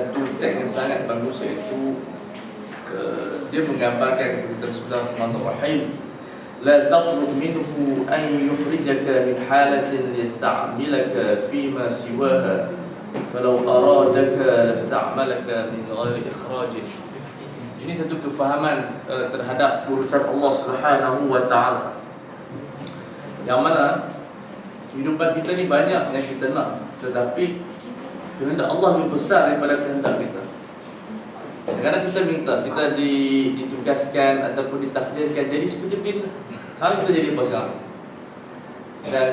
satu teks yang sangat bagus, iaitu dia menggambarkan kepada Bismillahirrahmanirrahim, la tatlub minhu an yukhrijaka min halatin liyasta'milaka fima siwaha falau aradaka lasta'malaka min ghairi ikhrajih. Ini satu kefahaman terhadap urusan Allah Subhanahu wa taala, yang mana kehidupan kita ni banyak yang kita nak, tetapi kehendak Allah lebih besar daripada kehendak kita. Kadang-kadang kita minta, kita ditugaskan ataupun ditakdirkan jadi seperti bin. Sekarang kita jadi apa sekarang? Dan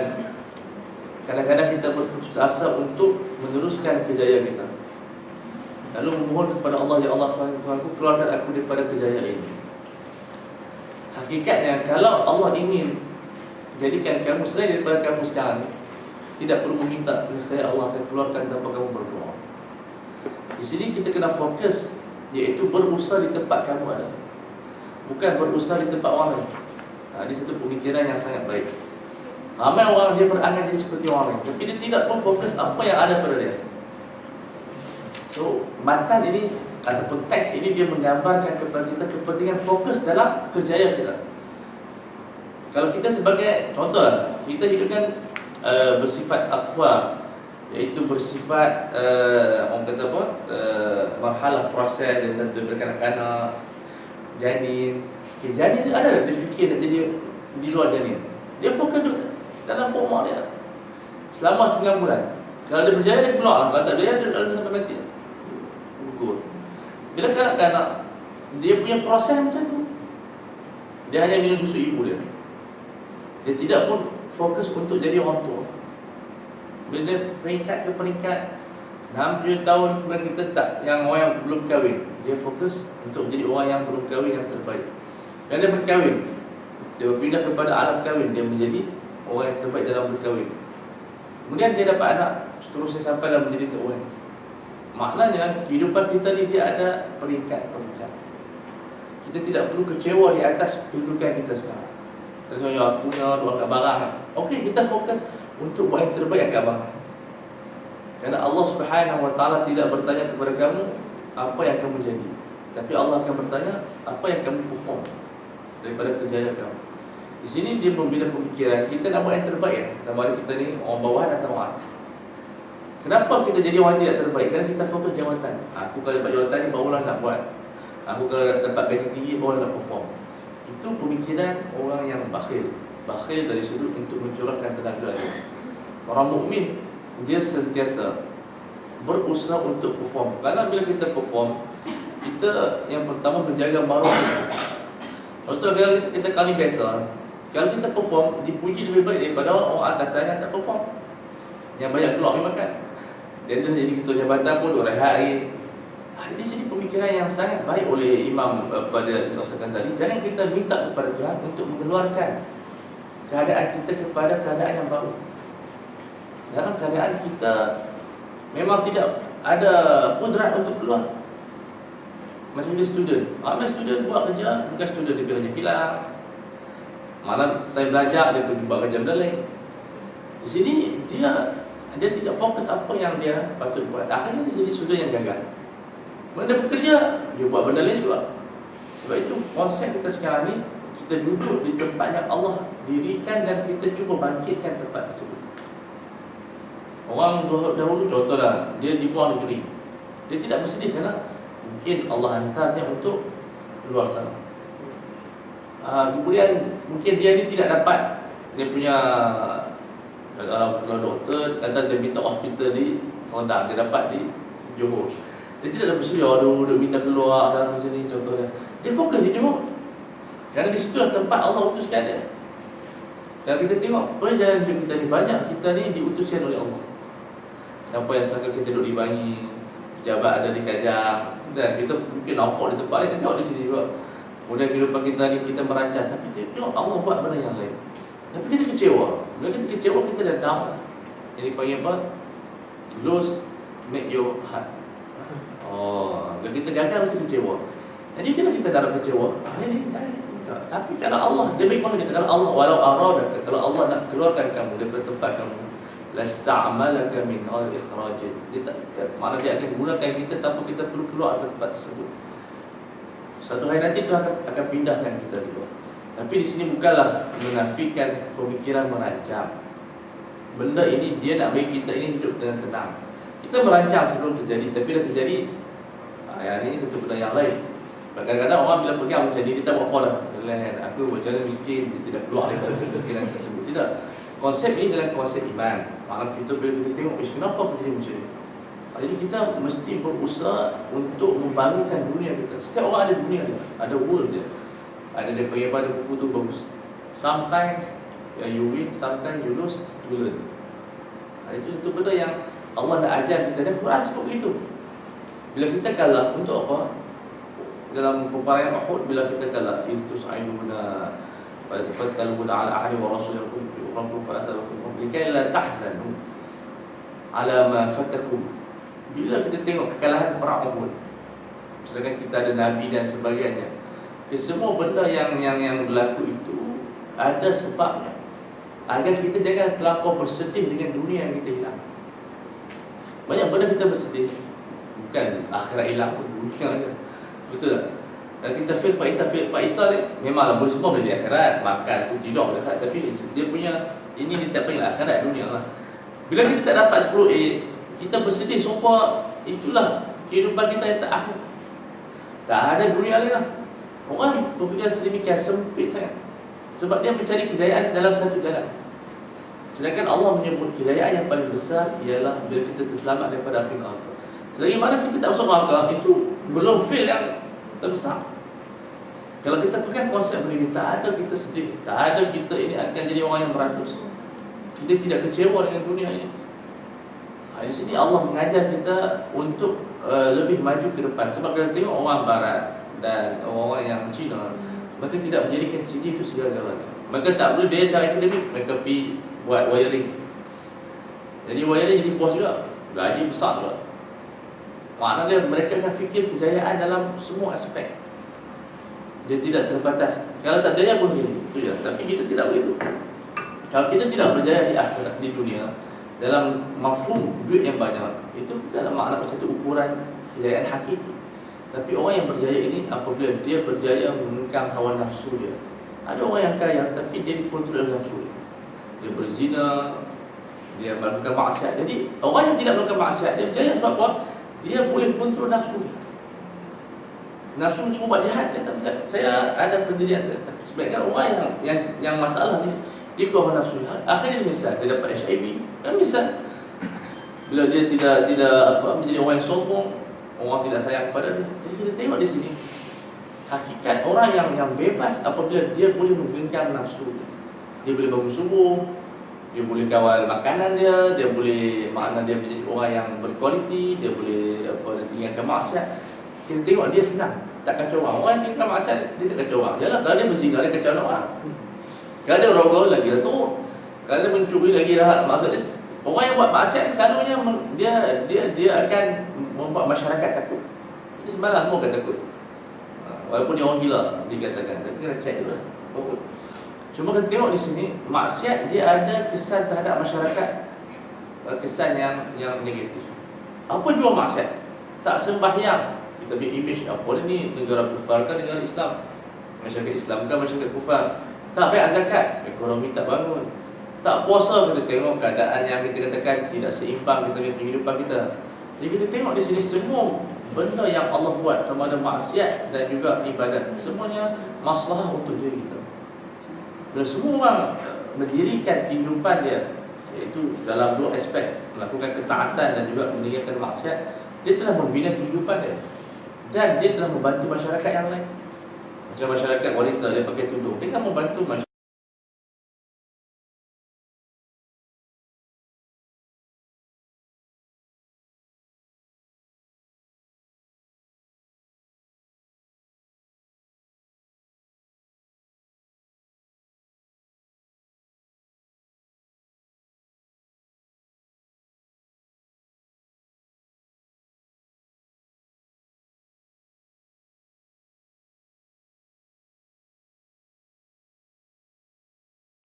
kadang-kadang kita berputus asa untuk meneruskan kejayaan kita, lalu memohon kepada Allah, ya Allah, keluarkan aku daripada kejayaan ini. Hakikatnya, kalau Allah ingin jadikan kamu selain daripada kamu sekarang, tidak perlu meminta, nescaya Allah akan keluarkan tanpa kamu berdoa. Di sini kita kena fokus, iaitu berusaha di tempat kamu ada, bukan berusaha di tempat orang lain. Ini satu pemikiran yang sangat baik. Ramai orang dia berangan jadi seperti orang lain, tapi dia tidak pun fokus apa yang ada pada dia. So, matan ini ataupun teks ini dia menggambarkan kepada kita kepentingan fokus dalam kejayaan kita. Kalau kita sebagai contoh, kita hidup kan bersifat aqwa, iaitu bersifat orang kata apa, marhalah proses dari satu berkanak-kanak, janin. Okay, janin dia ada dia fikir nak jadi di luar janin, dia fokus dalam forma dia selama 9 bulan. Kalau dia berjaya, dia keluar lah. Kalau tak berjaya, dia ada sampai mati gugur. Bila kanak-kanak, dia punya proses macam tu, dia hanya minum susu ibu dia, dia tidak pun fokus untuk jadi orang tua. Bila peringkat ke peringkat 6-7 tahun kemudian kita tak, yang orang yang belum kahwin, dia fokus untuk menjadi orang yang belum kahwin yang terbaik. Dan dia berkahwin, dia berpindah kepada alam kahwin, dia menjadi orang yang terbaik dalam berkahwin. Kemudian dia dapat anak, seterusnya sampai dalam menjadi tuan. Maknanya kehidupan kita ni dia ada peringkat-peringkat. Kita tidak perlu kecewa di atas kedudukan kita sekarang. Contohnya aku punya doa kat barang. Okey, kita fokus untuk buat yang terbaik kat barang. Kerana Allah Subhanahu wa taala tidak bertanya kepada kamu apa yang kamu jadi, tapi Allah akan bertanya apa yang kamu perform daripada kejayaan kamu. Di sini dia membina pemikiran kita nak buat yang terbaik, sama ada kita ni orang bawah atau orang atas. Kenapa kita jadi orang tidak terbaik? Kerana kita fokus jawatan. Aku kalau dapat jawatan ni barulah nak buat. Aku kalau dapat gaji tinggi barulah nak perform. Itu pemikiran orang yang bakhil. Bakhil dari sudut untuk mencurahkan tenaga dia. Orang mukmin dia sentiasa berusaha untuk perform. Kerana bila kita perform, kita yang pertama menjaga maruah kita. Contoh kalau kita kali biasa, kalau kita perform, dipuji lebih baik daripada orang atasan yang tak perform, yang banyak keluar pergi makan. Dan dia jadi ketua jabatan pun duk rehat lagi. Di sini pemikiran yang sangat baik oleh Imam pada dikatakan tadi. Jangan kita minta kepada Tuhan untuk mengeluarkan keadaan kita kepada keadaan yang baru. Dalam keadaan kita memang tidak ada kudrat untuk keluar. Macam dia student, ramai student buat kerja, bukan student dia kerja kilang. Malam time belajar dia pergi buat kerja benda lain. Di sini dia tidak fokus apa yang dia patut buat. Akhirnya dia jadi student yang gagal. Bila dia bekerja, dia buat benda lain juga. Sebab itu konsep kita sekarang ni, kita duduk di tempat yang Allah dirikan dan kita cuba bangkitkan tempat tersebut. Orang dahulu contohlah, dia di luar negeri, dia tidak bersedih kerana mungkin Allah hantarnya untuk luar sana. Kemudian mungkin dia ni tidak dapat dia punya, kalau doktor kata dia minta hospital di Sedang, dia dapat di Johor. Dia tidak ada bersedia, dia minta keluar dalam macam ni contohnya. Dia fokus di Johor, kerana di situlah tempat Allah utuskan dia. Dan kita tengok perjalanan hidup kita ni, banyak kita ni diutuskan oleh Allah. Siapa yang sangka kita duduk di Bangi, pejabat ada di Kajang, dan kita mungkin nampak di tempat lain, kita tengok di sini juga. Kemudian kehidupan kita ni kita merancang, tapi kita tengok Allah buat benda yang lain. Tapi kita kecewa. Bila kita kecewa, kita dah down. Jadi panggil apa? Lose, make your heart. Bila kita gagal, kita kecewa. Jadi kenapa kita dah kecewa? Ini tak. Tapi kalau Allah, dia baik mana kita, kalau Allah walau arada, kalau Allah nak keluarkan kamu daripada tempat kamu, lasta'malaka min ghairi ikhrajin. Dia tak, makna dia akan gunakan kita tanpa kita perlu keluar dari tempat tersebut. Satu hari nanti Tuhan akan pindahkan kita keluar. Tapi di sini bukanlah menafikan pemikiran merancang. Benda ini dia nak bagi kita ini hidup dengan tenang. Kita merancang sebelum terjadi, tapi dah terjadi. Yang ini satu benda yang lain. Kadang-kadang orang bila pegang macam ni, dia tak buat apa dah. Aku macam mana miskin, dia tidak keluar daripada kemiskinan tersebut. Tidak. Konsep ini adalah konsep iman. Maknanya kita bila kita tengok, kenapa aku jadi macam ni? Jadi kita mesti berusaha untuk membangunkan dunia kita. Setiap orang ada dunia dia, ada world dia. Ada dia panggil pada buku tu bagus. Sometimes you win, sometimes you lose to learn. Itu satu benda yang Allah nak ajar kita, dan Quran sebut begitu. Bila kita kalah, untuk apa? Dalam peperangan Uhud, bila kita kalah, istus'iduna fataluna ala ahli wa rasulikum fi ukhrakum fa athabakum likai la tahzanu ala ma fatakum. Bila kita tengok kekalahan perang Uhud, sedangkan kita ada nabi dan sebagainya, semua benda yang berlaku itu ada sebabnya, agar kita jangan terlampau bersedih dengan dunia yang kita hilang. Banyak benda kita bersedih, bukan akhirat hilang pun, dunia je. Betul tak? Dan kita feel Pak Isa ni memanglah boleh semua boleh di akhirat, makan pun tidur boleh akhirat, tapi dia punya ini dia tak panggil akhirat, dunia lah. Bila kita tak dapat 10A, kita bersedih, sumpah itulah kehidupan kita yang tak akhir. Tak ada dunia lain lah. Orang berpikir sedemikian sempit sangat, sebab dia mencari kejayaan dalam satu jalan. Sedangkan Allah menyebut kejayaan yang paling besar ialah bila kita terselamat daripada api neraka. Selagi mana kita tak masuk neraka, itu belum fail yang terbesar. Kalau kita pegang konsep begini, tak ada kita sedih, tak ada kita ini akan jadi orang yang beratus. Kita tidak kecewa dengan dunia ini. Di sini Allah mengajar kita untuk lebih maju ke depan. Sebab kita tengok orang Barat dan orang-orang yang Cina, mereka tidak menjadikan CD itu segala-galanya. Mereka tak boleh, dia cara akademik, mereka pergi buat wiring. Jadi wiring jadi bos juga, gaji besar juga. Maknanya mereka akan fikir kejayaan dalam semua aspek. Dia tidak terbatas. Kalau tak berjaya pun gini, itu je. Tapi kita tidak begitu. Kalau kita tidak berjaya di akhirat, di dunia, dalam mafhum duit yang banyak, itu bukanlah makna satu ukuran kejayaan hakiki. Tapi orang yang berjaya ini apabila dia berjaya mengengkang hawa nafsu dia. Ada orang yang kaya tapi dia dikontrol oleh nafsu dia. Dia berzina, dia melakukan maksiat. Jadi orang yang tidak melakukan maksiat, dia berjaya sebab apa? Dia boleh kontrol nafsu dia. Nafsu semua buat jahat, dia tak berjaya. Saya ada pendirian saya. Sebenarnya orang yang masalah ni, dia ikut hawa nafsu dia. Akhirnya dia misal, dia dapat HIV. Kan misal, bila dia tidak menjadi orang yang sombong, orang tidak sayang kepada dia. Jadi kita tengok di sini hakikat orang yang bebas apabila dia boleh menggenggam nafsu. Dia boleh bangun subuh, dia boleh kawal makanan dia boleh, makna dia menjadi orang yang berkualiti, dia boleh tinggalkan maksiat. Kita tengok dia senang, tak kacau orang. Orang yang tinggalkan maksiat, dia tak kacau orang. Yalah, kalau dia berzina, dia kacau orang. Kalau dia rogol lagi dah turun. Kalau dia mencuri lagi dah, maksud dia, orang yang buat maksiat selalunya dia akan membuat masyarakat takut. Itu sebenarnya semua akan takut. Walaupun dia orang gila dikatakan, tapi kena check dulu. Cuma kita tengok di sini, maksiat dia ada kesan terhadap masyarakat, kesan yang negatif. Apa jua maksiat? Tak sembahyang, kita punya image apa ni, negara kufar kan negara Islam, masyarakat Islam kan masyarakat kufar. Tak bayar zakat, ekonomi tak bangun. Tak puasa, kita tengok keadaan yang kita katakan tidak seimbang kita punya kehidupan kita. Jadi kita tengok di sini semua benda yang Allah buat, sama ada maksiat dan juga ibadat, semuanya masalah untuk diri kita. Dan semua orang mendirikan kehidupan dia, iaitu dalam dua aspek, melakukan ketaatan dan juga meninggalkan maksiat. Dia telah membina kehidupan dia, dan dia telah membantu masyarakat yang lain. Macam masyarakat wanita, dia pakai tudung, dia kan membantu masyarakat.